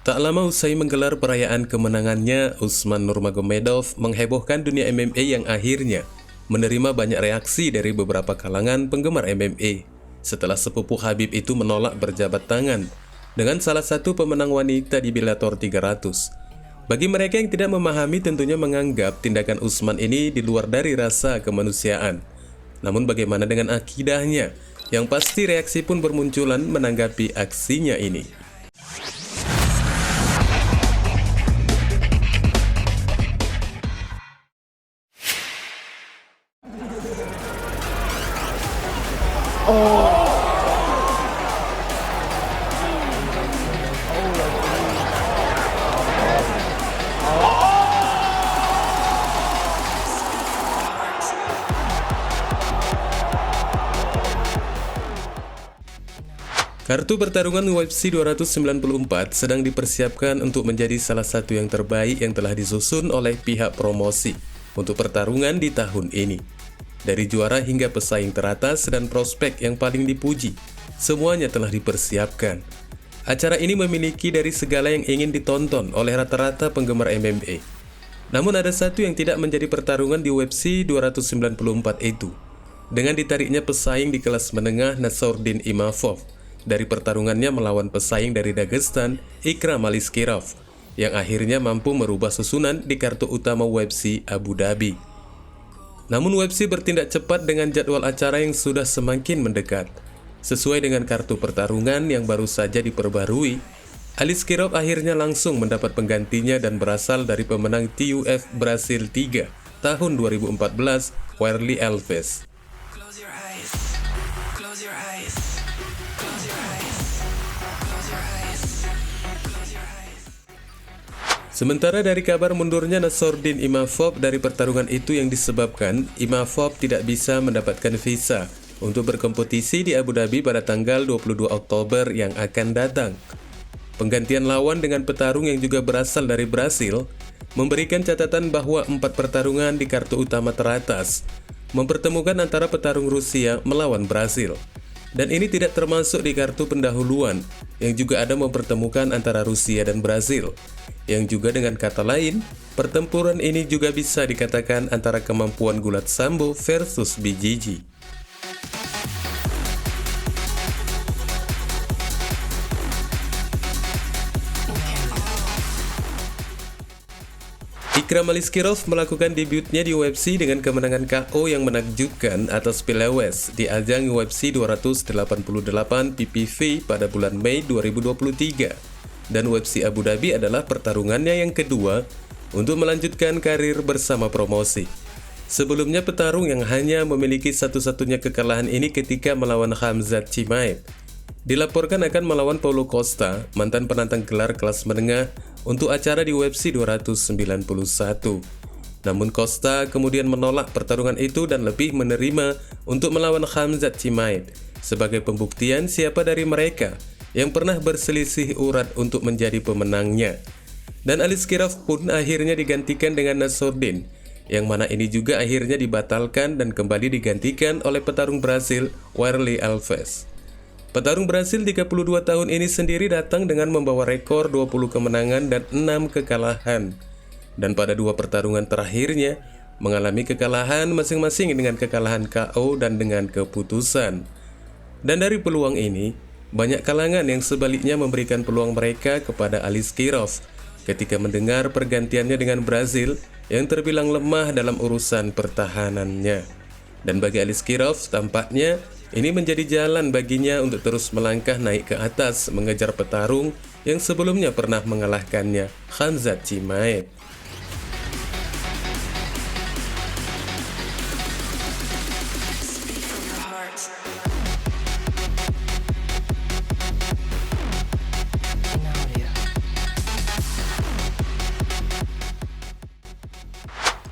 Tak lama usai menggelar perayaan kemenangannya, Usman Nurmagomedov menghebohkan dunia MMA yang akhirnya menerima banyak reaksi dari beberapa kalangan penggemar MMA setelah sepupu Khabib itu menolak berjabat tangan dengan salah satu pemenang wanita di Bellator 300. Bagi mereka yang tidak memahami tentunya menganggap tindakan Usman ini di luar dari rasa kemanusiaan. Namun bagaimana dengan akidahnya? Yang pasti reaksi pun bermunculan menanggapi aksinya ini. Kartu pertarungan UFC 294 sedang dipersiapkan untuk menjadi salah satu yang terbaik yang telah disusun oleh pihak promosi untuk pertarungan di tahun ini. Dari juara hingga pesaing teratas dan prospek yang paling dipuji, semuanya telah dipersiapkan. Acara ini memiliki dari segala yang ingin ditonton oleh rata-rata penggemar MMA. Namun ada satu yang tidak menjadi pertarungan di UFC 294 itu, dengan ditariknya pesaing di kelas menengah Nassourdine Imavov dari pertarungannya melawan pesaing dari Dagestan, Ikram Aliskerov, yang akhirnya mampu merubah susunan di kartu utama UFC Abu Dhabi. Namun UFC bertindak cepat dengan jadwal acara yang sudah semakin mendekat. Sesuai dengan kartu pertarungan yang baru saja diperbarui, Aliskerov akhirnya langsung mendapat penggantinya dan berasal dari pemenang TUF Brasil 3 tahun 2014, Warlley Alves. Sementara dari kabar mundurnya Nassourdine Imavov dari pertarungan itu yang disebabkan Imavov tidak bisa mendapatkan visa untuk berkompetisi di Abu Dhabi pada tanggal 22 Oktober yang akan datang. Penggantian lawan dengan petarung yang juga berasal dari Brasil memberikan catatan bahwa 4 pertarungan di kartu utama teratas mempertemukan antara petarung Rusia melawan Brasil. Dan ini tidak termasuk di kartu pendahuluan yang juga ada mempertemukan antara Rusia dan Brasil. Yang juga dengan kata lain, pertempuran ini juga bisa dikatakan antara kemampuan gulat sambo versus BJJ. Ikram Aliskerov melakukan debutnya di UFC dengan kemenangan KO yang menakjubkan atas Pilewes di ajang UFC 288 PPV pada bulan Mei 2023. Dan UFC Abu Dhabi adalah pertarungannya yang kedua untuk melanjutkan karir bersama promosi. Sebelumnya petarung yang hanya memiliki satu-satunya kekalahan ini ketika melawan Khamzat Chimaev. Dilaporkan akan melawan Paulo Costa, mantan penantang gelar kelas menengah untuk acara di UFC 291. Namun Costa kemudian menolak pertarungan itu dan lebih menerima untuk melawan Khamzat Chimaev sebagai pembuktian siapa dari mereka yang pernah berselisih urat untuk menjadi pemenangnya. Dan Aliskerov pun akhirnya digantikan dengan Nassourdine, yang mana ini juga akhirnya dibatalkan dan kembali digantikan oleh petarung Brasil Warlley Alves. Petarung Brasil 32 tahun ini sendiri datang dengan membawa rekor 20 kemenangan dan 6 kekalahan. Dan pada 2 pertarungan terakhirnya mengalami kekalahan masing-masing dengan kekalahan KO dan dengan keputusan. Dan dari peluang ini, banyak kalangan yang sebaliknya memberikan peluang mereka kepada Aliskerov ketika mendengar pergantiannya dengan Brasil yang terbilang lemah dalam urusan pertahanannya. Dan bagi Aliskerov tampaknya ini menjadi jalan baginya untuk terus melangkah naik ke atas mengejar petarung yang sebelumnya pernah mengalahkannya, Khamzat Chimaev.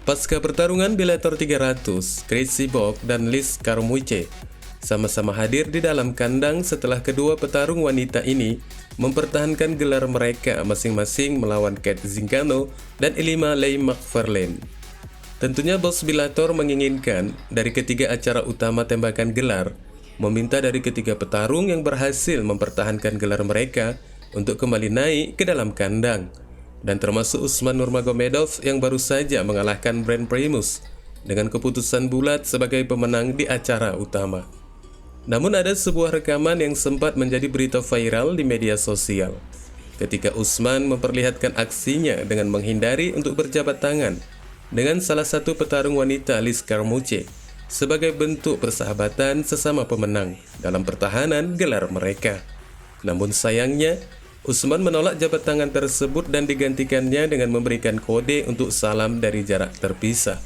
Pasca pertarungan Bellator 300, Gracie Bob dan Liz Carmouche sama-sama hadir di dalam kandang setelah kedua petarung wanita ini mempertahankan gelar mereka masing-masing melawan Cat Zingano dan Ilima Lei McFarlane. Tentunya bos Bellator menginginkan dari ketiga acara utama tembakan gelar, meminta dari ketiga petarung yang berhasil mempertahankan gelar mereka untuk kembali naik ke dalam kandang, dan termasuk Usman Nurmagomedov yang baru saja mengalahkan Brent Primus dengan keputusan bulat sebagai pemenang di acara utama. Namun ada sebuah rekaman yang sempat menjadi berita viral di media sosial ketika Usman memperlihatkan aksinya dengan menghindari untuk berjabat tangan dengan salah satu petarung wanita Liz Carmouche sebagai bentuk persahabatan sesama pemenang dalam pertahanan gelar mereka. Namun sayangnya, Usman menolak jabat tangan tersebut dan digantikannya dengan memberikan kode untuk salam dari jarak terpisah.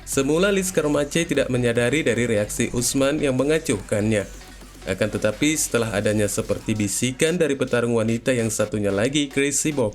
Semula Liz Carmouche tidak menyadari dari reaksi Usman yang mengacuhkannya. Akan tetapi setelah adanya seperti bisikan dari petarung wanita yang satunya lagi, Crazy Bob,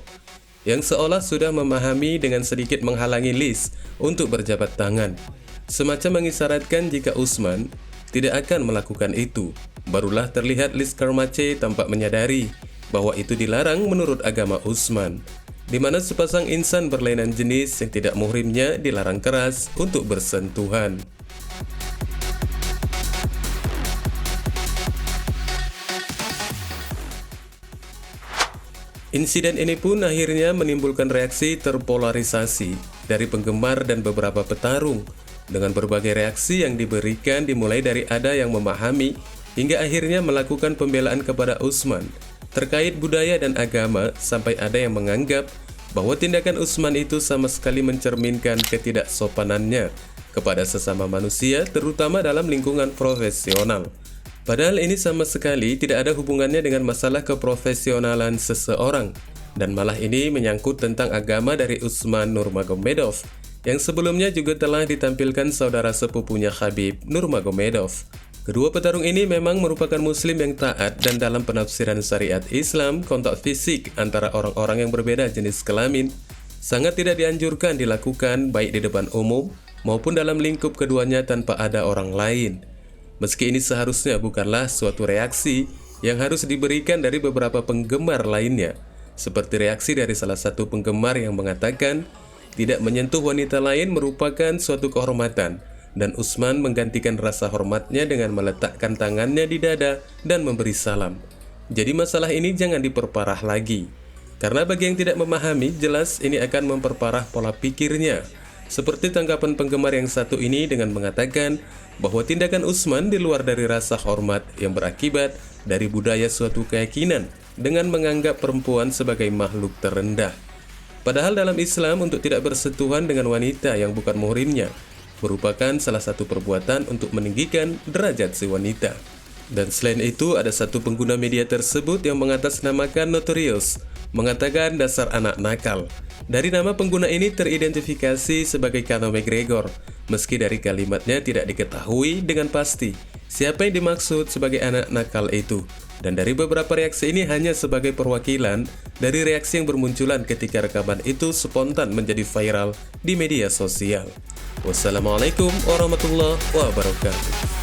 yang seolah sudah memahami dengan sedikit menghalangi Liz untuk berjabat tangan, semacam mengisyaratkan jika Usman tidak akan melakukan itu, barulah terlihat Liz Carmouche tampak menyadari bahwa itu dilarang menurut agama Usman, di mana sepasang insan berlainan jenis yang tidak muhrimnya dilarang keras untuk bersentuhan. Insiden ini pun akhirnya menimbulkan reaksi terpolarisasi dari penggemar dan beberapa petarung, dengan berbagai reaksi yang diberikan dimulai dari ada yang memahami hingga akhirnya melakukan pembelaan kepada Usman terkait budaya dan agama, sampai ada yang menganggap bahwa tindakan Usman itu sama sekali mencerminkan ketidaksopanannya kepada sesama manusia, terutama dalam lingkungan profesional. Padahal ini sama sekali tidak ada hubungannya dengan masalah keprofesionalan seseorang, dan malah ini menyangkut tentang agama dari Usman Nurmagomedov, yang sebelumnya juga telah ditampilkan saudara sepupunya Khabib Nurmagomedov. Kedua petarung ini memang merupakan muslim yang taat, dan dalam penafsiran syariat Islam, kontak fisik antara orang-orang yang berbeda jenis kelamin sangat tidak dianjurkan dilakukan baik di depan umum maupun dalam lingkup keduanya tanpa ada orang lain. Meski ini seharusnya bukanlah suatu reaksi yang harus diberikan dari beberapa penggemar lainnya, seperti reaksi dari salah satu penggemar yang mengatakan tidak menyentuh wanita lain merupakan suatu kehormatan, dan Usman menggantikan rasa hormatnya dengan meletakkan tangannya di dada dan memberi salam. Jadi masalah ini jangan diperparah lagi, karena bagi yang tidak memahami, jelas ini akan memperparah pola pikirnya. Seperti tanggapan penggemar yang satu ini dengan mengatakan bahwa tindakan Usman di luar dari rasa hormat yang berakibat dari budaya suatu keyakinan dengan menganggap perempuan sebagai makhluk terendah. Padahal dalam Islam, untuk tidak bersentuhan dengan wanita yang bukan muhrimnya merupakan salah satu perbuatan untuk meninggikan derajat si wanita. Dan selain itu, ada satu pengguna media tersebut yang mengatasnamakan Notorious, mengatakan dasar anak nakal. Dari nama pengguna ini teridentifikasi sebagai Conor McGregor, meski dari kalimatnya tidak diketahui dengan pasti siapa yang dimaksud sebagai anak nakal itu. Dan dari beberapa reaksi ini hanya sebagai perwakilan dari reaksi yang bermunculan ketika rekaman itu spontan menjadi viral di media sosial. Wassalamualaikum warahmatullahi wabarakatuh.